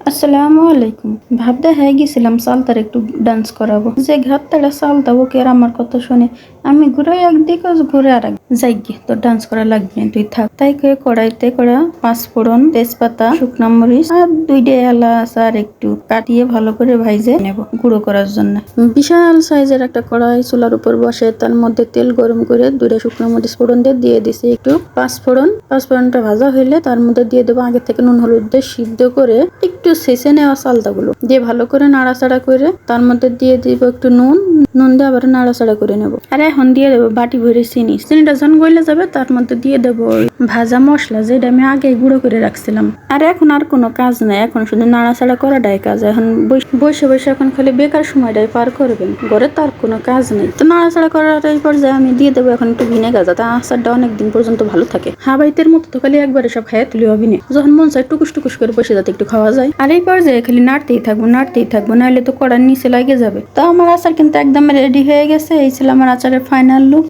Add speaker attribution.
Speaker 1: আসসালামু আলাইকুম। ভাবতে হয়ে গেছিলাম সালতার একটু ডান্স করাবো, যে ঘাটতারা সালতা ওকে আর আমার কথা শুনে আমি ঘুরে একদিকে ঘুরে আর এক যাই গিয়ে, তো ডান্স করা লাগবে না, তুই থাক। তাই করে কড়াইতে করা পাঁচফোড়ন, তেজপাতা, শুকনা মরিচ আর দুইটা এলাচ আর একটু কাটিয়ে ভালো করে ভাইজে নেব গুঁড়ো করার জন্য। বিশাল সাইজের একটা কড়াই চুলার উপর বসে তার মধ্যে তেল গরম করে দুইটা শুকনো মরিচ ফোড়ন দিয়ে দিছি একটু পাঁচফোড়নটা ভাজা হইলে তার মধ্যে দিয়ে দেবো আগে থেকে নুন হলুদ দিয়ে সিদ্ধ করে একটু শেষে নেওয়া চালতাগুলো দিয়ে ভালো করে নাড়াচাড়া করে তার মধ্যে দিয়ে দিব একটু নুন দিয়ে আবার নাড়াচাড়া করে নেব। আর এখন দিয়ে দেবো বাটি ভরে চিনিটা যখন গলে যাবে তার মধ্যে দিয়ে দেবো ভাজা মশলা, যেটা আমি আগে গুঁড়ো করে রাখছিলাম। আর এখন আর কোনো কাজ নাই, এখন শুধু নাড়াচাড়া করাটাই কাজ। এখন বসে বসে এখন খালি বেকার সময়টাই পার করবেন, ঘরে তার কোনো কাজ নেই। তো নাড়াচাড়া করার পর্যায়ে আমি দিয়ে দেবো এখন একটু ভিনেগার, যাতে আচারটা অনেকদিন পর্যন্ত ভালো থাকে। হাবাইতের মতো তো খালি একবারে সব খাইয়ে তুলি হবে না, যখন মন চায় টুকুস করে বসে যাতে একটু খাওয়া যায়। আর এই পর্যায়ে খালি নাড়তেই থাকবো, নাহলে তো কড়ার নিচে লাগে যাবে। তো আমার আচার কিন্তু একদম রেডি হয়ে গেছে। এই ছিল আমার আচারের ফাইনাল লুক।